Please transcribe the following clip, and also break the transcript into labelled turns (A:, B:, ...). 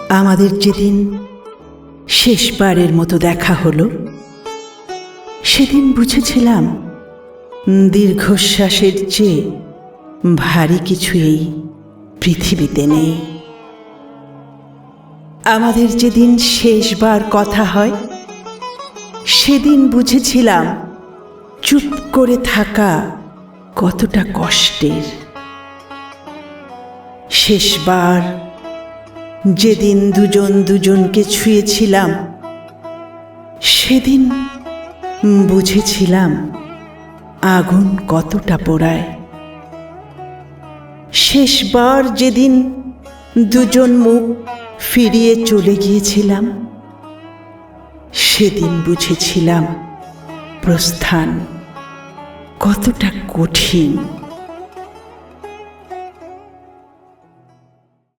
A: আমাদের যেদিন শেষবারের মতো দেখা হলো, সেদিন বুঝেছিলাম দীর্ঘশ্বাসের চেয়ে ভারী কিছু এই পৃথিবীতে নেই। আমাদের যেদিন শেষবার কথা হয়, সেদিন বুঝেছিলাম চুপ করে থাকা কতটা কষ্টের। শেষবার যেদিন দুজন দুজনকে ছুঁয়েছিলাম, সেদিন বুঝেছিলাম আগুন কতটা পোড়ায়। শেষবার যেদিন দুজন মুখ ফিরিয়ে চলে গিয়েছিলাম, সেদিন বুঝেছিলাম প্রস্থান কতটা কঠিন।